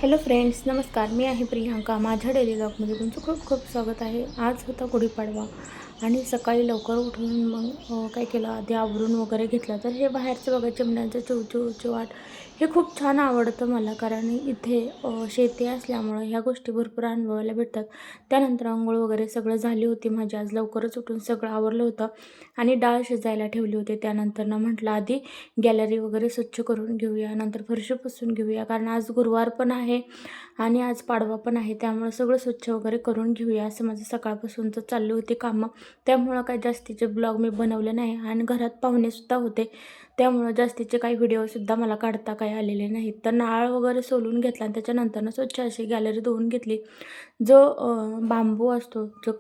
Hello friends, नमस्कार. मी आहे प्रियांका. माझ्या डेली ब्लॉगमध्ये तुमचं खूप खूप स्वागत आहे. आज होता गुढीपाडवा आणि सकाळी लवकर उठून मग काय केलं, आधी आवरून वगैरे घेतलं. तर हे बाहेरचं बघा, चिमण्यांचं चिवचिव चिवाट हे खूप छान आवडतं मला, कारण इथे शेती असल्यामुळं ह्या गोष्टी भरपूर अनुभवायला भेटतात. त्यानंतर अंघोळ वगैरे सगळं झाली होती माझी. आज लवकरच उठून सगळं आवरलं होतं आणि डाळ शिजायला ठेवली होती. त्यानंतर म्हटलं आधी गॅलरी वगैरे स्वच्छ करून घेऊया, नंतर फरशी पुसून घेऊया, कारण आज गुरुवार पण आहे आणि आज पाडवा पण आहे. त्यामुळं सगळं स्वच्छ वगैरे करून घेऊया असं माझं सकाळपासूनच चालली होती कामं. त्यामुळं काही जास्तीचे ब्लॉग मी बनवले नाही आणि घरात पाहुणेसुद्धा होते. त्यामुळं जास्तीचे काही व्हिडिओसुद्धा मला काढता काही आलेले नाहीत. तर नारळ वगैरे सोलून घेतला आणि त्याच्यानंतर स्वच्छ अशी गॅलरी धुवून घेतली. जो बांबू असतो, जो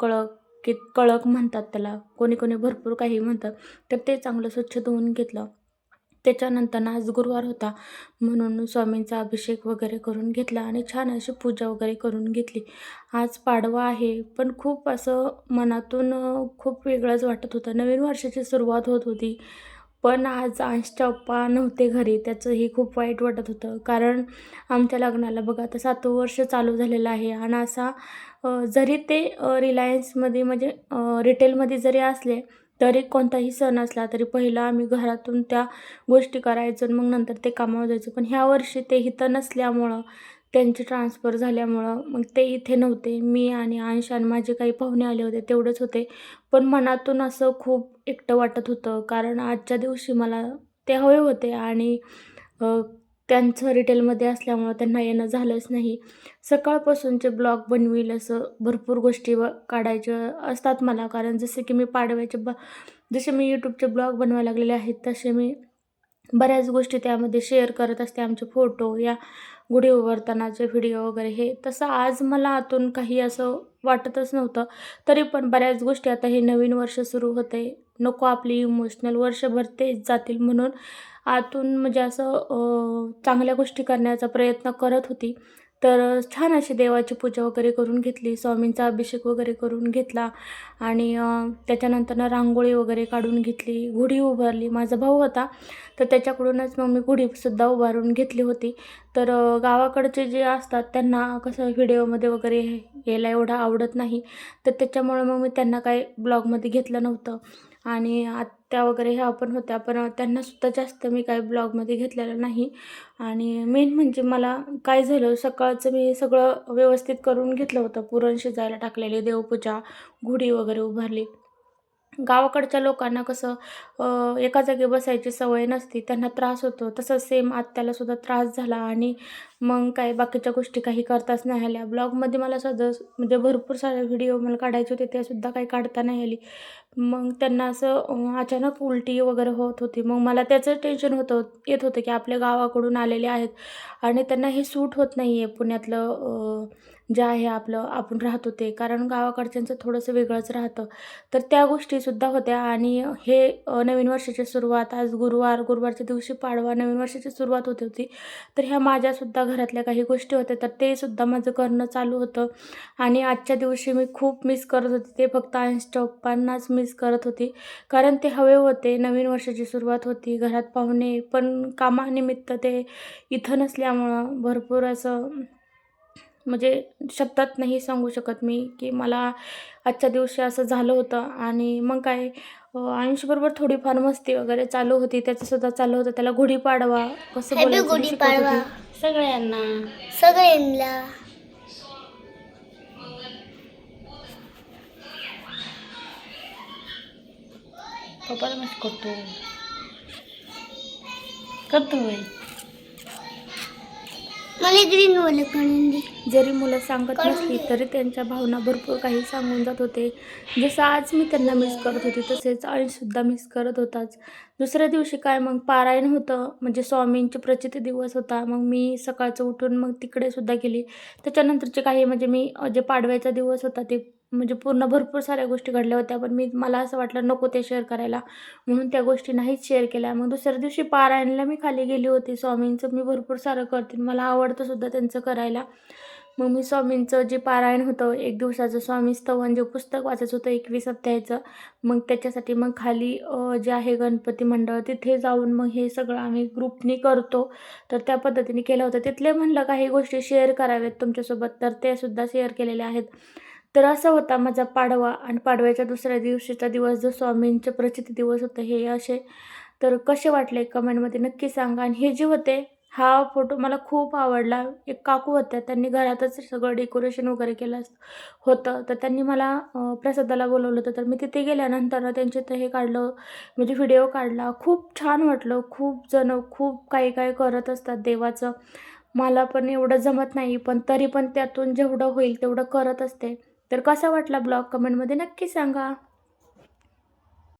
कळक म्हणतात त्याला, कोणी कोणी भरपूर काही म्हणतात, तर ते चांगलं स्वच्छ धुवून घेतलं. त्याच्यानंतर आज गुरुवार होता म्हणून स्वामींचा अभिषेक वगैरे करून घेतला आणि छान अशी पूजा वगैरे करून घेतली. आज पाडवा आहे, पण खूप असं मनातून खूप वेगळंच वाटत होतं. नवीन वर्षाची सुरुवात होत होती, पण आज अंशच्या पप्पा नव्हते घरी. त्याचंही खूप वाईट वाटत होतं, कारण आमच्या लग्नाला बघा आता 7वं वर्ष चालू झालेलं आहे आणि असा जरी ते रिलायन्समध्ये म्हणजे रिटेलमध्ये जरी असले, तरी कोणताही सण असला तरी पहिलं आम्ही घरातून त्या गोष्टी करायचो आणि मग नंतर ते कामावर जायचो. पण ह्या वर्षी ते इथं नसल्यामुळं, त्यांची ट्रान्सफर झाल्यामुळं मग ते इथे नव्हते. मी आणि अंश आणि माझे काही पाहुणे आले होते, तेवढेच होते. पण मनातून असं खूप एकटं वाटत होतं, कारण आजच्या दिवशी मला ते हवे होते आणि अ, त्यांचं रिटेलमध्ये असल्यामुळं त्यांना येणं झालंच नाही. सकाळपासूनचे ब्लॉग बनवील असं भरपूर गोष्टी काढायच्या असतात मला, कारण जसे की मी पाडव्याचे जसे मी यूट्यूबचे ब्लॉग बनवायला लागलेले आहेत, तसे मी बऱ्याच गोष्टी त्यामध्ये शेअर करत असते. आमचे फोटो या गुढी उभारतानाचे व्हिडिओ वगैरे हे. तसं आज मला आतून काही असं वाटतच नव्हतं. तरी पण बऱ्याच गोष्टी, आता हे नवीन वर्ष सुरू होते, नको आपली इमोशनल वर्षभर तेच जातील म्हणून आतून म्हणजे असं चांगल्या गोष्टी करण्याचा प्रयत्न करत होती. तर छान अशी देवाची पूजा वगैरे करून घेतली, स्वामींचा अभिषेक वगैरे करून घेतला आणि त्याच्यानंतर रांगोळी वगैरे काढून घेतली, गुढी उभारली. माझा भाऊ होता, तर त्याच्याकडूनच मग मी गुढीसुद्धा उभारून घेतली होती. तर गावाकडचे जे असतात त्यांना कसं व्हिडिओमध्ये वगैरे यायला एवढं आवडत नाही, तर त्याच्यामुळं मग मी त्यांना काही ब्लॉगमध्ये घेतलं नव्हतं आणि आत्या वगैरे ह्या पण होत्या, पण त्यांनासुद्धा जास्त मी काही ब्लॉगमध्ये घेतलेलं नाही. आणि मेन म्हणजे मला काय झालं, सकाळचं मी सगळं व्यवस्थित करून घेतलं होतं. पुरण शिजायला टाकलेले, देवपूजा, गुढी वगैरे उभारली. गावाकडच्या लोकांना कसं एका जागी बसायची सवय नसते, त्यांना त्रास होतो. तसंच सेम आत्यालासुद्धा त्रास झाला आणि मग काय बाकीच्या गोष्टी काही करताच नाही आल्या. ब्लॉगमध्ये मला सदस म्हणजे भरपूर सारे व्हिडिओ मला काढायचे होते, त्यासुद्धा काही काढता नाही आली. मग त्यांना असं अचानक उलटी वगैरे होत होती. मग मला त्याचं टेन्शन येत होतं की आपल्या गावाकडून आलेले आहेत आणि त्यांना हे सूट होत नाही आहे पुण्यातलं जे आहे आपलं आपण राहतो ते, कारण गावाकडच्यांचं थोडंसं वेगळंच राहतं. तर त्या गोष्टीसुद्धा होत्या आणि हे नवीन वर्षाची सुरुवात, आज गुरुवारच्या दिवशी पाडवा, नवीन वर्षाची सुरुवात होत होती. तर ह्या माझ्यासुद्धा घरातल्या काही गोष्टी होत्या, तर ते सुद्धा माझं करणं चालू होतं आणि आजच्या दिवशी मी खूप मिस करत होते. ते फक्त अंशच्या पप्पांनाच मिस करत होती, कारण ते हवे होते. नवीन वर्षाची सुरुवात होती, घरात पाहुणे, पण कामानिमित्त ते इथं नसल्यामुळं भरपूर असं म्हणजे शब्दात नाही सांगू शकत मी, की मला आजच्या दिवशी असं झालं होतं. आणि मग काय अंशबरोबर थोडीफार मस्ती वगैरे चालू होती, त्याचंसुद्धा चालू होतं. त्याला गुढीपाडवा कसं हॅपी बोलायचं हे शिकवत गुढीपाडवा होती. सगळ्यांना सगळ्यांना. पप्पाला मस्त करतो करतो बाई. मला ग्रीन वाले काढून दे. जरी मुलं सांगत काढून नसली दे. तरी त्यांच्या भावना भरपूर काही सांगून जात होते. जसं आज मी त्यांना मिस करत होती, तसेच अंशसुद्धा मिस करत होताच. दुसऱ्या दिवशी काय मग पारायण होतं, म्हणजे स्वामींची प्रचिती दिवस होता. मग मी सकाळचं उठून मग तिकडे सुद्धा गेली. त्याच्यानंतरचे काही म्हणजे मी जे पाडव्याचा दिवस होता ते म्हणजे पूर्ण भरपूर साऱ्या गोष्टी घडल्या होत्या, पण मला असं वाटलं नको ते शेअर करायला, म्हणून त्या गोष्टी नाहीच शेअर केल्या. मग दुसऱ्या दिवशी पारायणला मी खाली गेली होती. स्वामींचं मी भरपूर सारं करते, मला आवडतं सुद्धा त्यांचं करायला. मग मी स्वामींचं जे पारायण होतं 1 दिवसाचं स्वामी स्तवन जे पुस्तक वाचायचं होतं 21 अध्यायाचं, मग त्याच्यासाठी मग खाली जे आहे गणपती मंडळ तिथे जाऊन मग हे सगळं आम्ही ग्रुपनी करतो. तर त्या पद्धतीने केलं होतं. तिथले म्हणलं काही गोष्टी शेअर कराव्यात तुमच्यासोबत, तर ते सुद्धा शेअर केलेल्या आहेत. तर असा होता माझा पाडवा आणि पाडव्याच्या दुसऱ्या दिवशीचा दिवस जो स्वामींचे प्रचिती दिवस होते हे असे. तर कसे वाटले कमेंटमध्ये नक्की सांगा. आणि हे जे होते हा फोटो मला खूप आवडला. एक काकू होत्या, त्यांनी घरातच सगळं डेकोरेशन वगैरे केलं होतं. तर त्यांनी मला प्रसादाला बोलवलं होतं. तर मी तिथे गेल्यानंतर त्यांचे ते हे काढलं, म्हणजे व्हिडिओ काढला. खूप छान वाटलं. खूप जण खूप काही काही करत असतात देवाचं. मला पण एवढं जमत नाही, पण तरी पण त्यातून जेवढं होईल तेवढं करत असते. तर कसा वाटला ब्लॉग कमेंटमध्ये नक्की सांगा.